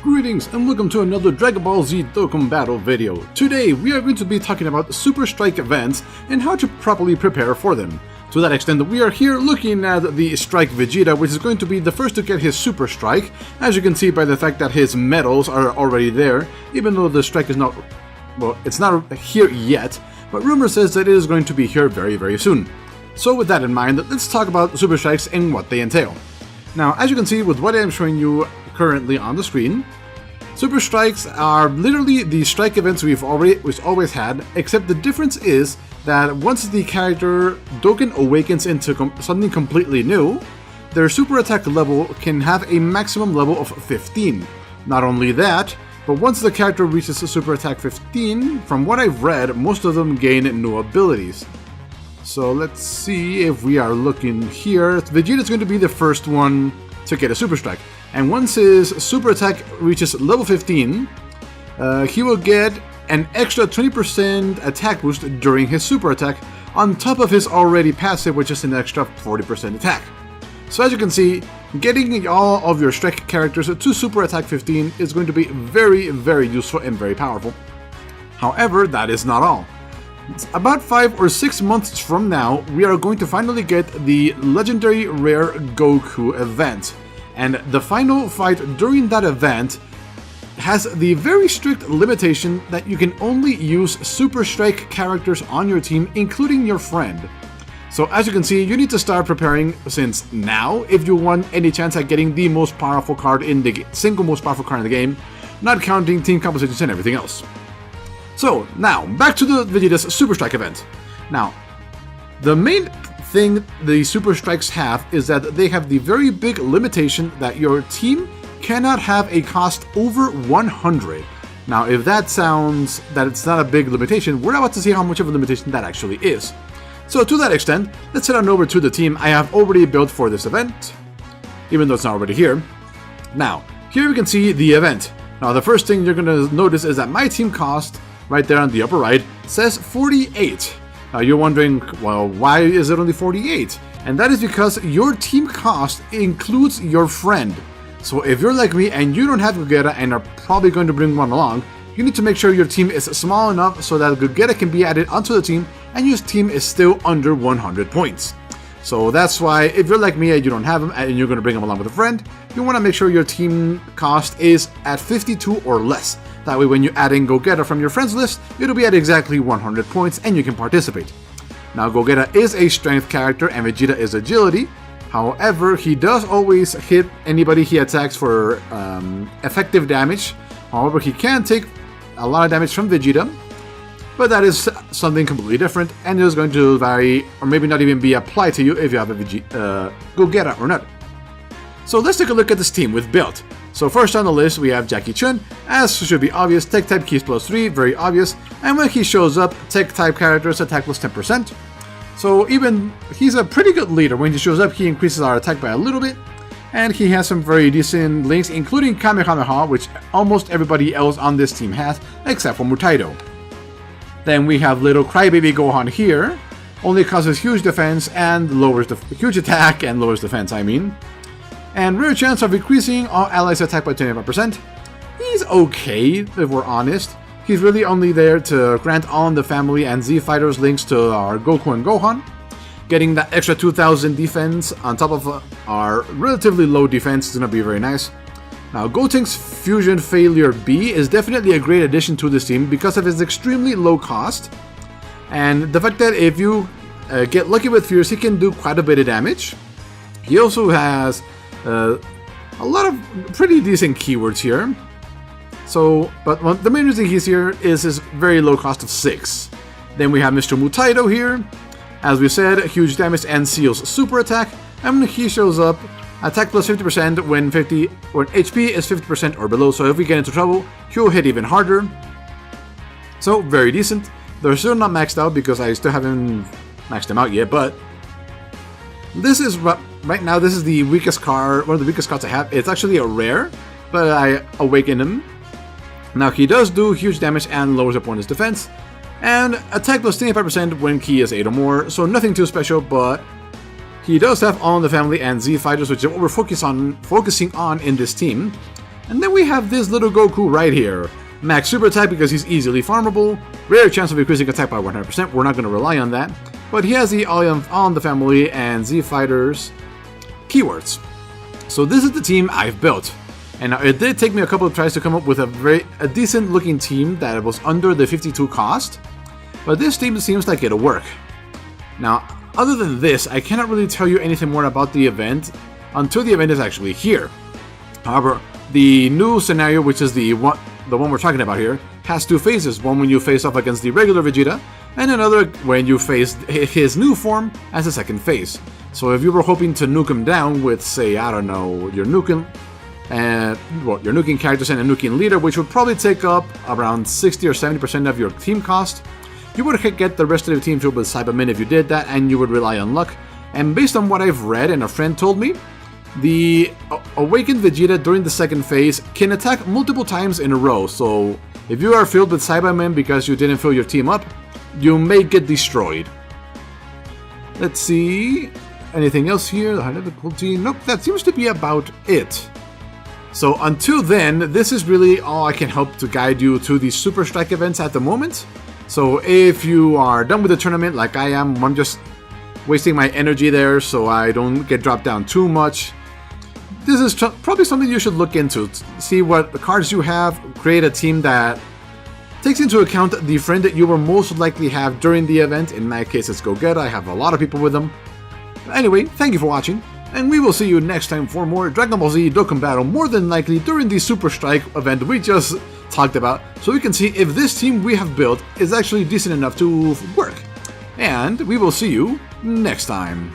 Greetings and welcome to another Dragon Ball Z Dokkan Battle video. Today we are going to be talking about Super Strike events and how to properly prepare for them. To that extent, we are here looking at the Strike Vegeta, which is going to be the first to get his Super Strike, as you can see by the fact that his medals are already there, even though the strike is not, well, it's not here yet, but rumor says that it is going to be here very soon. So with that in mind, let's talk about Super Strikes and what they entail. Now, as you can see with what I am showing you currently on the screen, Super Strikes are literally the strike events we've always had, except the difference is that once the character Dokkan awakens into something completely new, their super attack level can have a maximum level of 15. Not only that, but once the character reaches super attack 15, from what I've read, most of them gain new abilities. So let's see if we are looking here. Vegeta is going to be the first one to get a Super Strike. And once his super attack reaches level 15, he will get an extra 20% attack boost during his super attack, on top of his already passive, which is an extra 40% attack. So as you can see, getting all of your strike characters to super attack 15 is going to be very useful and very powerful. However, that is not all. About 5 or 6 months from now, we are going to finally get the legendary rare Goku event. And the final fight during that event has the very strict limitation that you can only use Super Strike characters on your team, including your friend. So as you can see, you need to start preparing since now if you want any chance at getting the most powerful card in the single most powerful card in the game, not counting team compositions and everything else. So now back to the Vegeta's Super Strike event. Now, the main thing the Super Strikes have is that they have the very big limitation that your team cannot have a cost over 100. Now, if that sounds that it's not a big limitation, we're about to see how much of a limitation that actually is. So to that extent, let's head on over to the team I have already built for this event, even though it's not already here. Now, here we can see the event. Now, the first thing you're going to notice is that my team cost, right there on the upper right, says 48. Now you're wondering, well, why is it only 48? And that is because your team cost includes your friend. So if you're like me and you don't have Gogeta and are probably going to bring one along, you need to make sure your team is small enough so that Gogeta can be added onto the team and your team is still under 100 points. So that's why if you're like me and you don't have him and you're going to bring him along with a friend, you want to make sure your team cost is at 52 or less. That way when you add in Gogeta from your friends list, it'll be at exactly 100 points and you can participate. Now Gogeta is a strength character and Vegeta is agility. However, he does always hit anybody he attacks for effective damage. However, he can take a lot of damage from Vegeta, but that is something completely different and is going to vary or maybe not even be applied to you if you have a Gogeta or not. So let's take a look at this team we've built. So first on the list we have Jackie Chun, as should be obvious, tech type keys +3, very obvious, and when he shows up, tech type characters attack +10%. So even, he's a pretty good leader. When he shows up, he increases our attack by a little bit, and he has some very decent links, including Kamehameha, which almost everybody else on this team has, except for Mutaido. Then we have little Crybaby Gohan here, only causes huge defense and lowers the huge attack and lowers defense, I mean. And rare chance of increasing all allies' attack by 25%. He's okay, if we're honest. He's really only there to grant all in the family and Z Fighters links to our Goku and Gohan, getting that extra 2000 defense on top of our relatively low defense is going to be very nice. Now, Gotenks Fusion Failure B is definitely a great addition to this team because of his extremely low cost, and the fact that if you get lucky with Fierce, he can do quite a bit of damage. He also has a lot of pretty decent keywords here. So, but the main reason he's here is his very low cost of 6. Then we have Mr. Mutaido here. As we said, huge damage and seals super attack. And when he shows up, attack +50% when HP is 50% or below. So if we get into trouble, he'll hit even harder. So very decent. They're still not maxed out because I still haven't maxed them out yet, but this is right now, this is the weakest card, one of the weakest cards I have. It's actually a rare, but I awakened him. Now he does do huge damage and lowers opponent's defense, and attack +25% when key is 8 or more, so nothing too special, but he does have All in the Family and Z Fighters, which is what we're focusing on in this team. And then we have this little Goku right here. Max super attack because he's easily farmable, rare chance of increasing attack by 100%, we're not going to rely on that, but he has the on the family and Z Fighters keywords. So this is the team I've built. And it did take me a couple of tries to come up with a decent looking team that was under the 52 cost, but this team seems like it'll work. Now, other than this, I cannot really tell you anything more about the event until the event is actually here. However, the new scenario, which is the one we're talking about here, has two phases. One when you face off against the regular Vegeta, and another when you face his new form as a second phase. So if you were hoping to nuke him down with, say, I don't know, your nuking characters and a nuking leader, which would probably take up around 60 or 70% of your team cost, you would get the rest of the team filled with Cybermen if you did that, and you would rely on luck. And based on what I've read and a friend told me, the Awakened Vegeta during the second phase can attack multiple times in a row, so if you are filled with Cybermen because you didn't fill your team up, you may get destroyed. Let's see, anything else here? The high difficulty? Nope, that seems to be about it. So until then, this is really all I can help to guide you to the Super Strike events at the moment. So if you are done with the tournament like I am, I'm just wasting my energy there so I don't get dropped down too much. This is probably something you should look into. See what cards you have, create a team that takes into account the friend that you will most likely have during the event. In my case, it's Gogeta. I have a lot of people with them. Anyway, thank you for watching, and we will see you next time for more Dragon Ball Z Dokkan Battle, more than likely during the Super Strike event we just talked about, so we can see if this team we have built is actually decent enough to work. And we will see you next time.